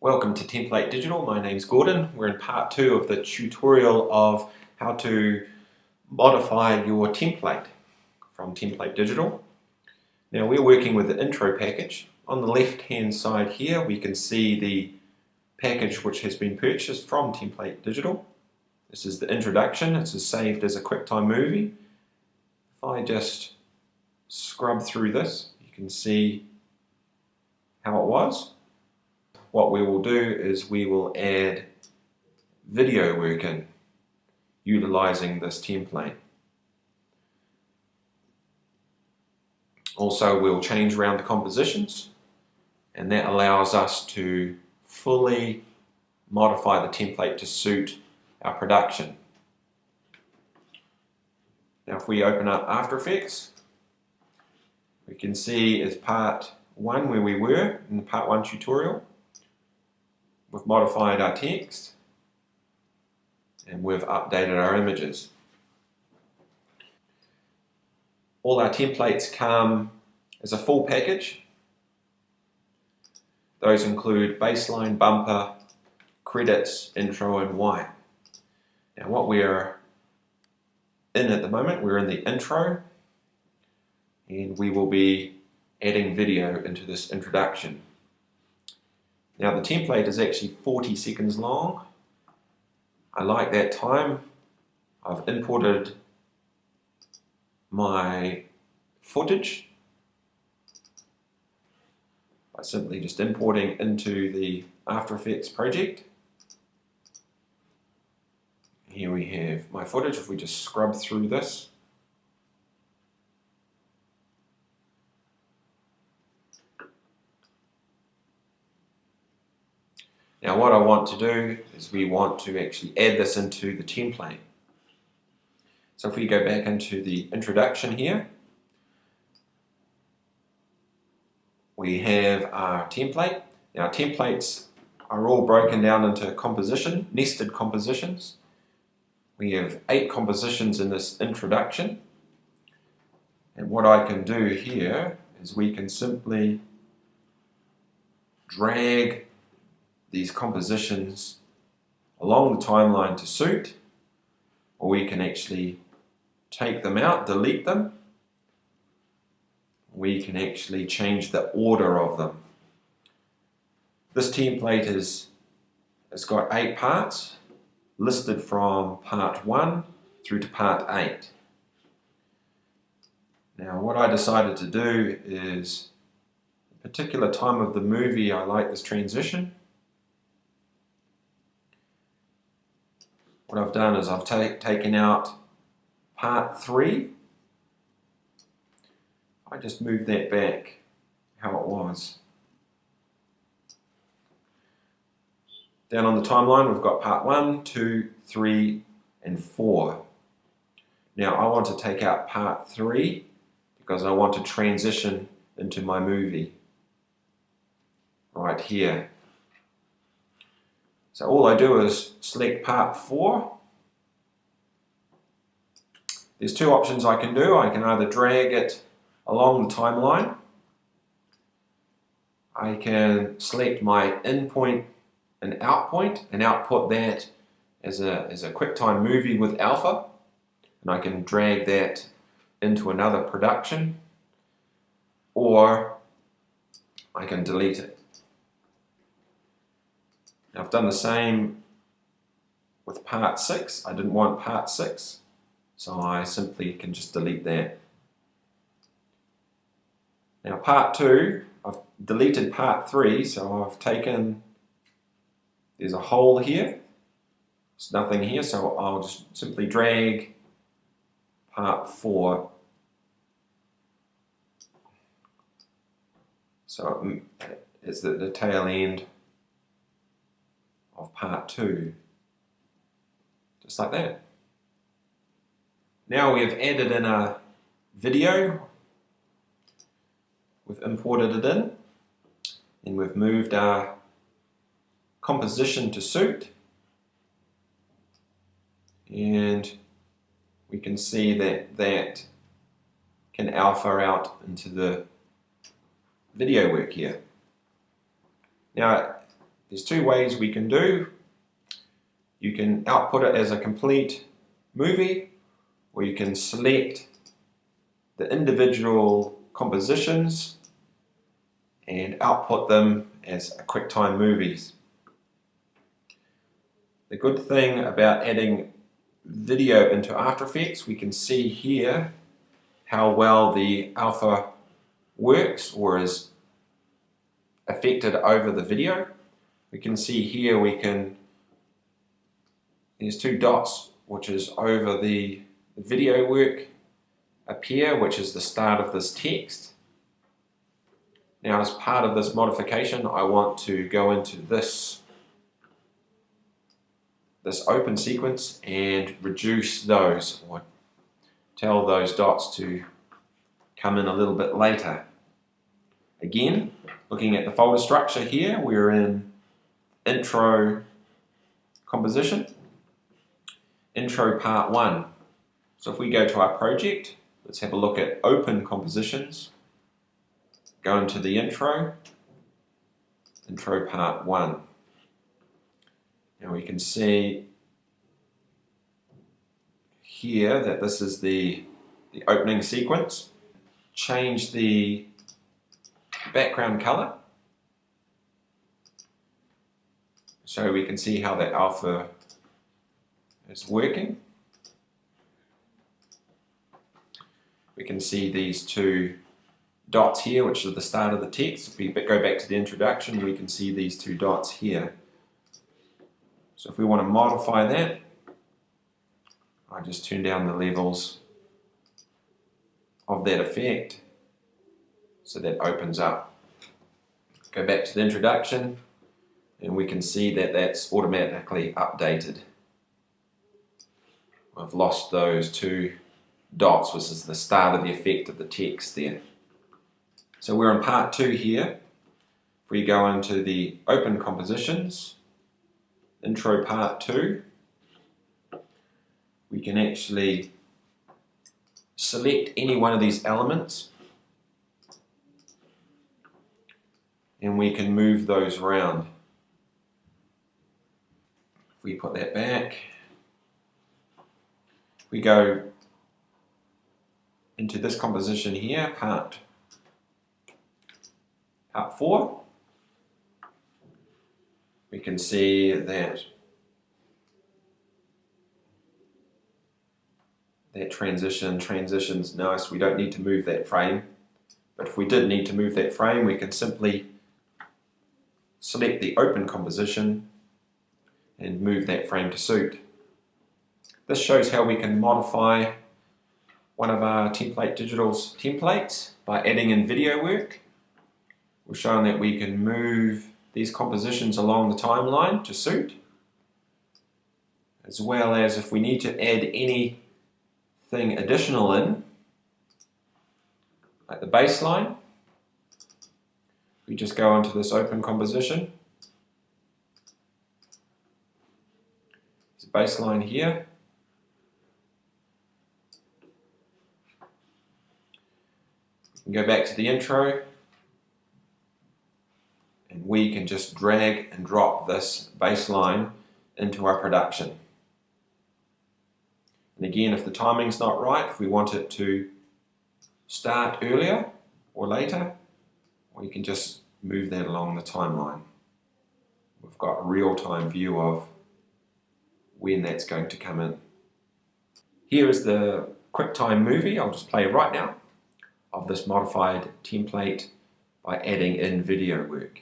Welcome to Template Digital. My name's Gordon. We're in part 2 of the tutorial of how to modify your template from Template Digital. Now we're working with the intro package. On the left hand side here we can see the package which has been purchased from Template Digital. This is the introduction. It's saved as a QuickTime movie. If I just scrub through this, you can see how it was. What we will do is we will add video work in utilizing this template. Also, we'll change around the compositions, and that allows us to fully modify the template to suit our production. Now if we open up After Effects, we can see as part 1 where we were in the part 1 tutorial. We've modified our text and we've updated our images. All our templates come as a full package. Those include baseline, bumper, credits, intro and white. Now what we're in at the moment, we're in the intro, and we will be adding video into this introduction. Now the template is actually 40 seconds long. I like that time. I've imported my footage by simply just importing into the After Effects project. Here we have my footage. If we just scrub through this, now what I want to do is we want to actually add this into the template. So if we go back into the introduction here, we have our template. Now templates are all broken down into composition, nested compositions. We have 8 compositions in this introduction. And what I can do here is we can simply drag these compositions along the timeline to suit, or we can actually take them out, delete them. We can actually change the order of them. This template has got 8 parts listed from part 1 through to part 8. Now what I decided to do is, at a particular time of the movie, I like this transition. What I've done is I've taken out part 3. I just moved that back how it was. Down on the timeline we've got part 1, 2, 3 and 4. Now I want to take out part 3 because I want to transition into my movie right here. So all I do is select part 4. There's 2 options I can do. I can either drag it along the timeline. I can select my in point and out point and output that as a QuickTime movie with alpha. And I can drag that into another production, or I can delete it. Now I've done the same with part 6. I didn't want part 6, so I simply can just delete that. Now part 2, I've deleted part 3, so I've taken, there's a hole here, there's nothing here, so I'll just simply drag part 4. So it's the tail end of part 2, just like that. Now we've added in a video, we've imported it in, and we've moved our composition to suit, and we can see that that can alpha out into the video work here. Now there's two ways we can do. You can output it as a complete movie, or you can select the individual compositions and output them as QuickTime movies. The good thing about adding video into After Effects, we can see here how well the alpha works or is affected over the video. We can see here there's two dots which is over the video work appear, which is the start of this text. Now, as part of this modification, I want to go into this open sequence and reduce those, or tell those dots to come in a little bit later. Again, looking at the folder structure here, we're in intro composition, intro part 1. So if we go to our project, let's have a look at open compositions, go into the intro part 1. Now we can see here that this is the opening sequence. Change the background color so we can see how that alpha is working. We can see these two dots here, which are the start of the text. If we go back to the introduction, we can see these two dots here. So if we want to modify that, I just turn down the levels of that effect so that opens up. Go back to the introduction and we can see that that's automatically updated. I've lost those two dots, which is the start of the effect of the text there. So we're in part 2 here. If we go into the open compositions, intro part 2, we can actually select any one of these elements and we can move those around. If we put that back, we go into this composition here, part 4, we can see that transition's nice. We don't need to move that frame, but if we did need to move that frame, we can simply select the open composition and move that frame to suit. This shows how we can modify one of our Template Digital's templates by adding in video work. We've shown that we can move these compositions along the timeline to suit, as well as if we need to add anything additional in, like the baseline, we just go into this open composition. There's a baseline here. We can go back to the intro and we can just drag and drop this baseline into our production. And again, if the timing's not right, if we want it to start earlier or later, we can just move that along the timeline. We've got a real-time view of when that's going to come in. Here is the QuickTime movie, I'll just play right now, of this modified template by adding in video work.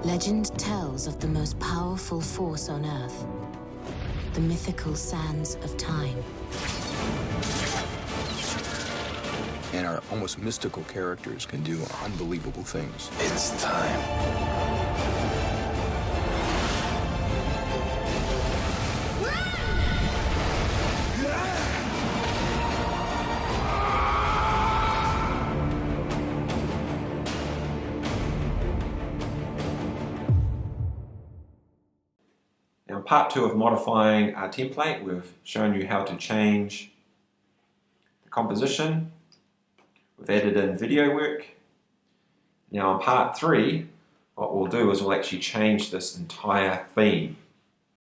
Legend tells of the most powerful force on Earth, the mythical sands of time. And our almost mystical characters can do unbelievable things. It's time. part 2 of modifying our template, we've shown you how to change the composition. We've added in video work. Now in part 3, what we'll do is we'll actually change this entire theme.